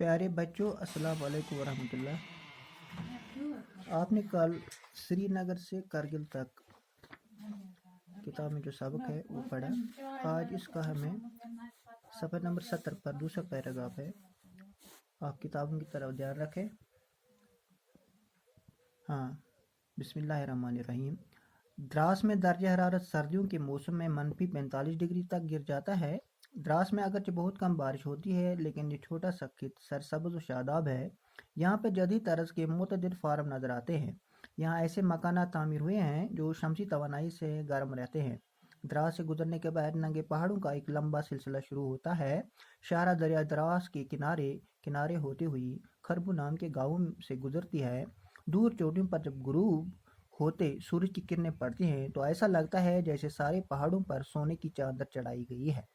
प्यारे बच्चों, अस्सलाम वालेकुम वरहमतुल्लाह। आपने कल श्रीनगर से करगिल तक किताब में जो सबक है वो पढ़ा। आज इसका हमें सफ़ा नंबर 70 पर दूसरा पैराग्राफ है। आप किताबों की तरफ ध्यान रखें। हाँ, बिस्मिल्लाहिर्रहमानिर्रहीम। द्रास में दर्जा हरारत सर्दियों के मौसम में -45 डिग्री तक गिर जाता है। द्रास में अगरचे बहुत कम बारिश होती है, लेकिन ये छोटा सा खित सरसब्ज़ और शादाब है। यहाँ पे जदीद तरज के मुतअद्दिद फार्म नज़र आते हैं। यहाँ ऐसे मकानात तामीर हुए हैं जो शमसी तवानाई से गर्म रहते हैं। द्रास से गुजरने के बाद नंगे पहाड़ों का एक लंबा सिलसिला शुरू होता है। शाहरा दरिया द्रास के किनारे किनारे होती हुई खरबू नाम के गाँव से गुजरती है। दूर चोटियों पर जब गुरूब होते सूरज की किरणें पड़ती हैं तो ऐसा लगता है जैसे सारे पहाड़ों पर सोने की चादर चढ़ाई गई है।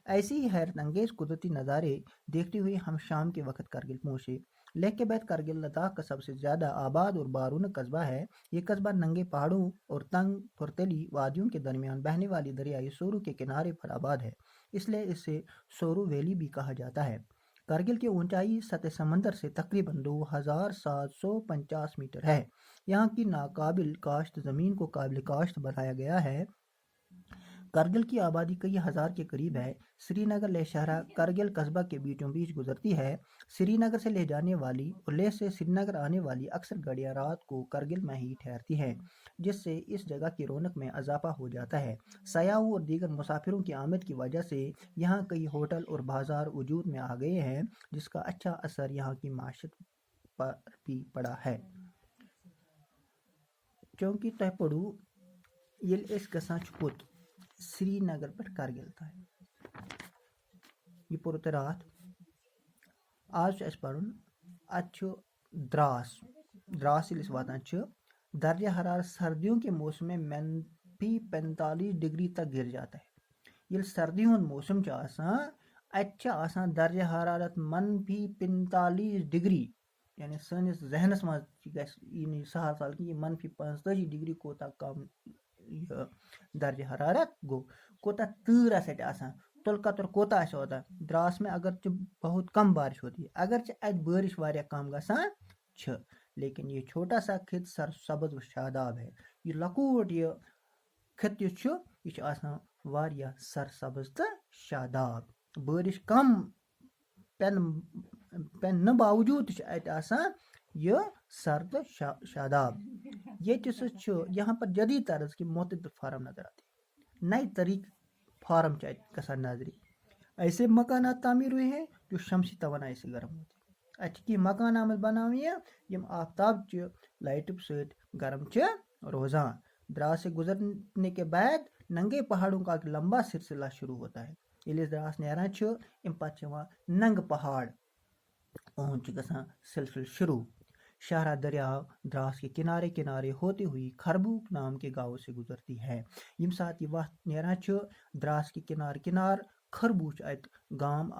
ऐसी ही हैरत अंगेज कुदरती नज़ारे देखते हुए हम शाम के वक्त करगिल पहुँचे। लेह के बाद करगिल लद्दाख का सबसे ज़्यादा आबाद और बारूनी कस्बा है। ये कस्बा नंगे पहाड़ों और तंग फुर्तीली वादियों के दरमियान बहने वाली दरियाई सोरू के किनारे पर आबाद है, इसलिए इसे सोरू वैली भी कहा जाता है। करगिल की ऊंचाई सतह समंदर से तकरीबन 2750 मीटर है। यहाँ की नाकाबिल काश्त ज़मीन को काबिल काश्त बनाया गया है। करगिल की आबादी कई हज़ार के करीब है। श्रीनगर लेह शहरा करगिल कस्बा के बीचों बीच गुजरती है। श्रीनगर से लेह जाने वाली और लेह से श्रीनगर आने वाली अक्सर गाड़ियाँ रात को करगिल में ही ठहरती हैं, जिससे इस जगह की रौनक में इजाफा हो जाता है। सयाहों और दीगर मुसाफिरों की आमद की वजह से यहाँ कई होटल और बाजार वजूद में आ गए हैं, जिसका अच्छा असर यहाँ की माशत पर भी पड़ा है। चूँकि तह पड़ू ये इस गसा छुपुत श्रीनगर पर करगिल था ये पुरत रात आज पढ़न अच्छु द्रास इस वातान दर्जा हरारत सर्दियों के मौसम में -45 डिग्री तक गिर जाता है। ये सर्दियों मौसम अच्छा दर्जा हरारत -45 डिग्री, यानी सनिस जहनस मज सहल साल की -45 डिग्री कोता कम दर्जा हरारत गो कोता तूर तुलकतर कोता होता। द्रास में अगर बहुत कम बारिश होती है, अगर बारिश वारिया कम गसान, लेकिन ये छोटा सा खित सरसब्ज़ शादाब है। ये लकूट ये खित यह वारिया सरसब्ज़ तो शादाब। बारिश कम पेन न बावजूद यह सर्द शादाब। ये यहाँ पर जदीद तरज की मुतअद्दिद फार्म नजर आती है। नए तरीक फार्म गसान नजरी। ऐसे मकानात तामीर हुए हैं जो शमसी तवानाई से गर्म होते हैं। की मकान आमद बनावे यम आफ्ताब च लाइट सत गर्म च रोजान। द्रास से गुजरने के बाद नंगे पहाड़ों का एक लंबा सिलसिला शुरू होता है। ये द्रास नेरान नंग पहाड़ पहुंच गसान सिलसिल शुरू। शाहरा दरिया द्रास के किनारे किनारे होती हुई खरबू नाम के गाँव से गुजरती है। यम साथ ये वक्त नेरान द्रास के किनार किनार खरबू गांव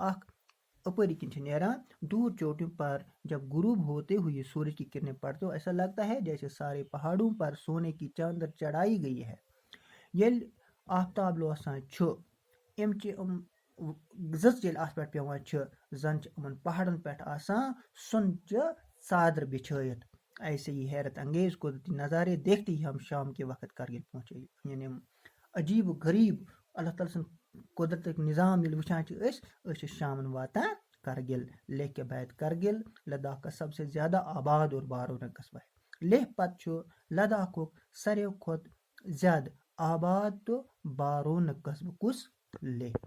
अपरी किन नेरान। दूर चोटियों पर जब गुरूब होते हुए सूरज की किरणें पड़ते ऐसा लगता है जैसे सारे पहाड़ों पर सोने की चादर चढ़ाई गई है। ये आफ्ताब लोसान पे जन पहाड़न पे सुन चादर बिछाइत। ऐसे ही हैरत अंगेज कुदरती नज़ारे देखते ही हम शाम के वक्त करगिल पहुँचे। यानी अजीब गरीब अल्लाह ताला सन कुदरत निज़ाम वुचान शामन वातान करगिल। लेह के बाद करगिल लद्दाख का सबसे ज़्यादा आबाद और बारूनी कस्बा है। लेह पत लद्दाख सारे खुद ज़्यादा आबाद तो बारूनी कस्बा कुस लेह।